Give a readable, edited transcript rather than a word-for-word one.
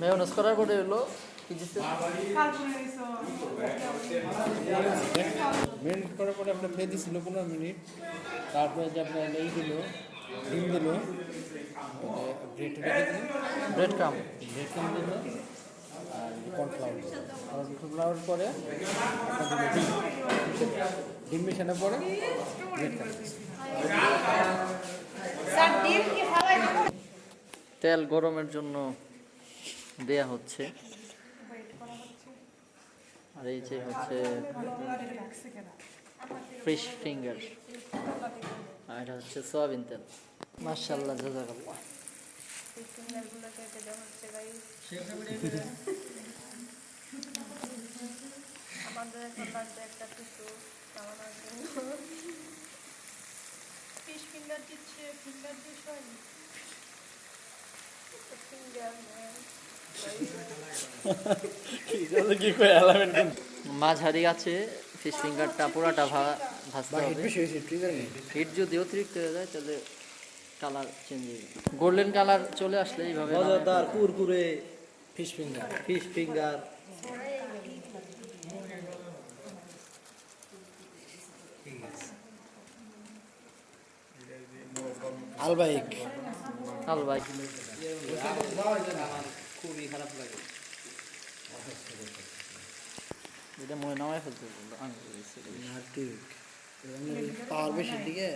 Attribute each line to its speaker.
Speaker 1: Mayonnaise করার পরে হলো কি দিচ্ছে?
Speaker 2: মিনিট করার পরে আপনার ভেজে ছিল 15 মিনিট, তারপরে যে আপনার এই দিল ডিম দিল, ব্রেড
Speaker 1: ব্রেড ক্রাম।
Speaker 2: ব্রেড ক্রাম দিল আর কর্নফ্লাওয়ার দিল। কর্নফ্লাওয়ার পরে আপনার দিল ডিম মেশানোর পরে ব্রেড ক্রাম।
Speaker 1: তেল গরমের জন্য দেয়া হচ্ছে। আর এই যে হচ্ছে ফিশ ফিঙ্গার, আর এটা হচ্ছে সয়াবিন তেল। মাশাআল্লাহ, জাযাকাল্লাহ।
Speaker 3: আমাদের এখন লাগবে একটা কিছু বানানোর জন্য। ফিশ ফিঙ্গার দিচ্ছে, ফিঙ্গার ডিশ হয়নি। ফিঙ্গার
Speaker 1: মাঝারি আছে ফিশ ফিঙ্গারটা পুরাটা ভাজতে হবে। হিট যদি অতিরিক্ত হয়ে যায় তাহলে কালার চেঞ্জ হয়ে যায়। গোল্ডেন কালার চলে আসলে এইভাবে
Speaker 4: মজাদার কুরকুরে ফিশ ফিঙ্গার আলবাইক।
Speaker 1: ভাই
Speaker 4: খুবই খারাপ লাগে।
Speaker 1: এটা মনে নামায় ফেলতে
Speaker 4: পাওয়ার বেশির দিকে